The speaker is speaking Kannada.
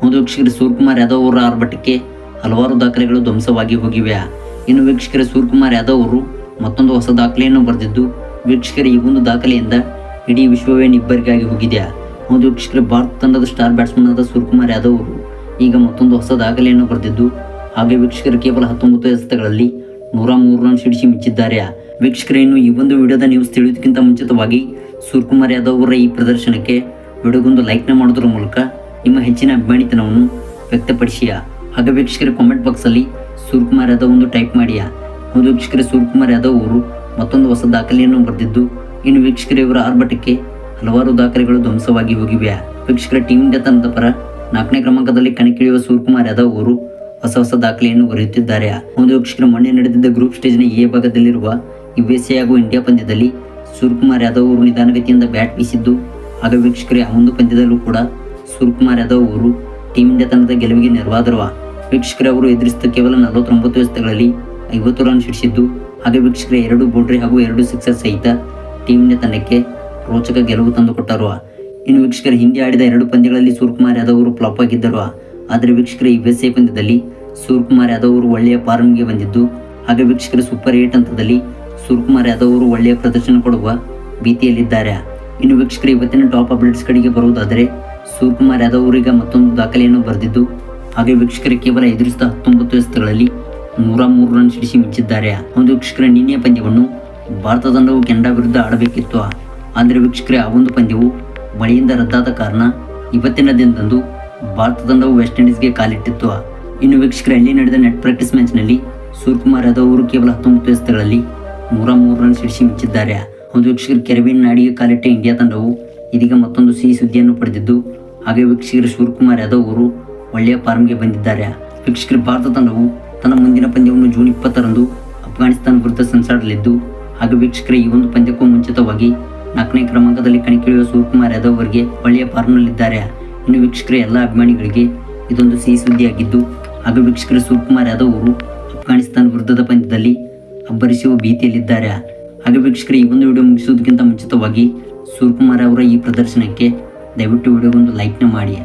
ಹೌದು ವೀಕ್ಷಕರೇ, ಸೂರ್ಯಕುಮಾರ್ ಯಾದವ್ ಅವರ ಆರ್ಭಟಕ್ಕೆ ಹಲವಾರು ದಾಖಲೆಗಳು ಧ್ವಂಸವಾಗಿ ಹೋಗಿವೆ. ಇನ್ನು ವೀಕ್ಷಕರೇ, ಸೂರ್ಯಕುಮಾರ್ ಯಾದವ್ ಅವರು ಮತ್ತೊಂದು ಹೊಸ ದಾಖಲೆಯನ್ನು ಬರೆದಿದ್ದು, ವೀಕ್ಷಕರೇ ಈ ಒಂದು ದಾಖಲೆಯಿಂದ ಇಡೀ ವಿಶ್ವವೇ ನಿಬ್ಬರಿಗಾಗಿ ಹೋಗಿದೆ. ಹೌದು ವೀಕ್ಷಕರೇ, ಭಾರತ ತಂಡದ ಸ್ಟಾರ್ ಬ್ಯಾಟ್ಸ್ಮನ್ ಆದ ಸೂರ್ಯಕುಮಾರ್ ಯಾದವ್ ಅವರು ಈಗ ಮತ್ತೊಂದು ಹೊಸ ದಾಖಲೆಯನ್ನು ಬರೆದಿದ್ದು, ಹಾಗೆ ವೀಕ್ಷಕರು ಕೇವಲ 19 ಎಸೆತಗಳಲ್ಲಿ 103 ರನ್ ಸಿಡಿಸಿ ಮಿಂಚಿದ್ದಾರೆ. ವೀಕ್ಷಕರೇ, ಇನ್ನು ಈ ಒಂದು ವಿಡಿಯೋದ ನ್ಯೂಸ್ ತಿಳಿಯೋದಕ್ಕಿಂತ ಮುಂಚಿತವಾಗಿ ಸೂರ್ಯಕುಮಾರ್ ಯಾದವ್ ಅವರ ಈ ಪ್ರದರ್ಶನಕ್ಕೆ ವಿಡಿಯೋಗೊಂದು ಲೈಕ್ನ ಮಾಡೋದ್ರ ಮೂಲಕ ನಿಮ್ಮ ಹೆಚ್ಚಿನ ಅಭಿಮಾನಿತನವನ್ನು ವ್ಯಕ್ತಪಡಿಸಿಯ. ಹಾಗೆ ವೀಕ್ಷಕರೇ, ಕಾಮೆಂಟ್ ಬಾಕ್ಸಲ್ಲಿ ಸೂರ್ಯಕುಮಾರ್ ಯಾದವ್ ಒಂದು ಟೈಪ್ ಮಾಡಿಯ. ಹೌದು ವೀಕ್ಷಕರೇ, ಸೂರ್ಯಕುಮಾರ್ ಯಾದವ್ ಅವರು ಮತ್ತೊಂದು ಹೊಸ ದಾಖಲೆಯನ್ನು ಬರೆದಿದ್ದು, ಇನ್ನು ವೀಕ್ಷಕರೇ ಇವರ ಆರ್ಭಟಕ್ಕೆ ಹಲವಾರು ದಾಖಲೆಗಳು ಧ್ವಂಸವಾಗಿ ಹೋಗಿವೆ. ವೀಕ್ಷಕರ ಟೀಮ್ ಇಂಡಿಯಾ ತಂಡದ ಪರ 4ನೇ ಕ್ರಮಾಂಕದಲ್ಲಿ ಕಣಕ್ಕಿಳಿಯುವ ಸೂರ್ಯಕುಮಾರ್ ಯಾದವ್ ಅವರು ಹೊಸ ದಾಖಲೆಯನ್ನು ಬರೆಯುತ್ತಿದ್ದಾರೆ. ಒಂದು ವೀಕ್ಷಕರ ಮೊನ್ನೆ ನಡೆದಿದ್ದ ಗ್ರೂಪ್ ಸ್ಟೇಜ್ನ ಎ ಭಾಗದಲ್ಲಿರುವ USA ಹಾಗೂ ಇಂಡಿಯಾ ಪಂದ್ಯದಲ್ಲಿ ಸೂರ್ಯಕುಮಾರ್ ಯಾದವ್ ಅವರು ನಿಧಾನಗತಿಯಿಂದ ಬ್ಯಾಟ್ ಬೀಸಿದ್ದು, ಹಾಗೆ ವೀಕ್ಷಕರೇ ಆ ಒಂದು ಪಂದ್ಯದಲ್ಲೂ ಕೂಡ ಸೂರ್ಯಕುಮಾರ್ ಯಾದವ್ ಅವರು ಟೀಮ್ ಇಂಡಿಯಾ ತಂಡದ ಗೆಲುವಿಗೆ ನೆರವಾದರು. ವೀಕ್ಷಕರೇ, ಅವರು ಎದುರಿಸಿದ ಕೇವಲ 49 ಎಸೆತಗಳಲ್ಲಿ 50 ರನ್ ಸಿಡಿಸಿದ್ದು, ಹಾಗೆ ವೀಕ್ಷಕರೇ 2 ಬೌಂಡ್ರಿ ಹಾಗೂ 2 ಸಿಕ್ಸರ್ ಸಹಿತ ಟೀಮ್ ಇಂಡಿಯಾ ತಂಡಕ್ಕೆ ರೋಚಕ ಗೆಲುವು ತಂದುಕೊಟ್ಟರು. ಇನ್ನು ವೀಕ್ಷಕರೇ, ಹಿಂದೆ ಆಡಿದ 2 ಪಂದ್ಯಗಳಲ್ಲಿ ಸೂರ್ಯಕುಮಾರ್ ಯಾದವ್ ಅವರು ಫ್ಲಾಪ್ ಆಗಿದ್ದರು. ಆದರೆ ವೀಕ್ಷಕರೇ USA ಪಂದ್ಯದಲ್ಲಿ ಸೂರ್ಯಕುಮಾರ್ ಯಾದವ್ ಅವರು ಒಳ್ಳೆಯ ಫಾರ್ಮ್ಗೆ ಬಂದಿದ್ದು, ಹಾಗೆ ವೀಕ್ಷಕರೇ ಸೂಪರ್ 8 ಹಂತದಲ್ಲಿ ಸೂರ್ಯಕುಮಾರ್ ಯಾದವ್ ಅವರು ಒಳ್ಳೆಯ ಪ್ರದರ್ಶನ ಕೊಡುವ ಭೀತಿಯಲ್ಲಿದ್ದಾರೆ. ಇನ್ನು ವೀಕ್ಷಕರೇ, ಇವತ್ತಿನ ಟಾಪ್ ಅಪ್ಡೇಟ್ಸ್ ಕಡೆಗೆ ಬರುವುದಾದರೆ ಸೂರ್ಯಕುಮಾರ್ ಯಾದವ್ ಅವರೀಗ ಮತ್ತೊಂದು ದಾಖಲೆಯನ್ನು ಬರೆದಿದ್ದು, ಹಾಗೆ ವೀಕ್ಷಕರೇ ಕೇವಲ ಎದುರಿಸಿದ 19 ಎಸೆತಗಳಲ್ಲಿ 103 ರನ್ ಸಿಡಿಸಿ ಮಿಂಚಿದ್ದಾರೆ. ಒಂದು ವೀಕ್ಷಕರೇ, ನಿನ್ನೆಯ ಪಂದ್ಯವನ್ನು ಭಾರತ ತಂಡವು ಕೆನಡಾ ವಿರುದ್ಧ ಆಡಬೇಕಿತ್ತು. ಆದರೆ ವೀಕ್ಷಕರೇ ಆ ಒಂದು ಪಂದ್ಯವು ಮಳೆಯಿಂದ ರದ್ದಾದ ಕಾರಣ ಇವತ್ತಿನ ದಿನದಂದು ಭಾರತ ತಂಡವು ವೆಸ್ಟ್ ಇಂಡೀಸ್ಗೆ ಕಾಲಿಟ್ಟಿತ್ತು. ಇನ್ನು ವೀಕ್ಷಕರೇ, ಅಲ್ಲಿ ನಡೆದ ನೆಟ್ ಪ್ರಾಕ್ಟೀಸ್ ಮ್ಯಾಚ್ನಲ್ಲಿ ಸೂರ್ಯಕುಮಾರ್ ಯಾದವ್ ಅವರು ಕೇವಲ 19 ಎಸೆತಗಳಲ್ಲಿ 103 ರನ್ ಸಿಡಿಸಿ ಮಿಂಚಿದ್ದಾರೆ. ಒಂದು ವೀಕ್ಷಕರು ಕೆರೆವಿನ ನಾಡಿಗೆ ಕಾಲಿಟ್ಟ ಇಂಡಿಯಾ ತಂಡವು ಇದೀಗ ಮತ್ತೊಂದು ಸಿಹಿ ಸುದ್ದಿಯನ್ನು ಪಡೆದಿದ್ದು, ಹಾಗೆ ವೀಕ್ಷಕರು ಸೂರ್ಯಕುಮಾರ್ ಯಾದವ್ ಅವರು ಒಳ್ಳೆಯ ಫಾರ್ಮ್ಗೆ ಬಂದಿದ್ದಾರೆ. ವೀಕ್ಷಕರು, ಭಾರತ ತಂಡವು ತನ್ನ ಮುಂದಿನ ಪಂದ್ಯವನ್ನು ಜೂನ್ 20ರಂದು ಅಫ್ಘಾನಿಸ್ತಾನ ವಿರುದ್ಧ ಸೆಣಸಾಡಲಿದ್ದು, ಹಾಗೆ ವೀಕ್ಷಕರೇ ಈ ಒಂದು ಪಂದ್ಯಕ್ಕೂ ಮುಂಚಿತವಾಗಿ 4ನೇ ಕ್ರಮಾಂಕದಲ್ಲಿ ಕಣಕ್ಕಿಳಿಯುವ ಸೂರ್ಯಕುಮಾರ್ ಯಾದವ್ ಅವರಿಗೆ ಒಳ್ಳೆಯ ಫಾರ್ಮ್ನಲ್ಲಿದ್ದಾರೆ. ಇನ್ನು ವೀಕ್ಷಕರೇ ಎಲ್ಲ ಅಭಿಮಾನಿಗಳಿಗೆ ಇದೊಂದು ಸಿಹಿ ಸುದ್ದಿಯಾಗಿದ್ದು, ಹಾಗೆ ವೀಕ್ಷಕರೇ ಸೂರ್ಯಕುಮಾರ್ ಯಾದವ್ ಅವರು ಅಫ್ಘಾನಿಸ್ತಾನ ವಿರುದ್ಧದ ಪಂದ್ಯದಲ್ಲಿ ಅಬ್ಬರಿಸುವ ಭೀತಿಯಲ್ಲಿದ್ದಾರೆ. ಹಾಗೆ ವೀಕ್ಷಕರೇ ಈ ಒಂದು ವಿಡಿಯೋ ಮುಗಿಸುವುದಕ್ಕಿಂತ ಮುಂಚಿತವಾಗಿ ಸೂರ್ಯಕುಮಾರ್ ಅವರ ಈ ಪ್ರದರ್ಶನಕ್ಕೆ ದಯವಿಟ್ಟು ವಿಡಿಯೋಗೊಂದು ಲೈಕ್ನ ಮಾಡಿ.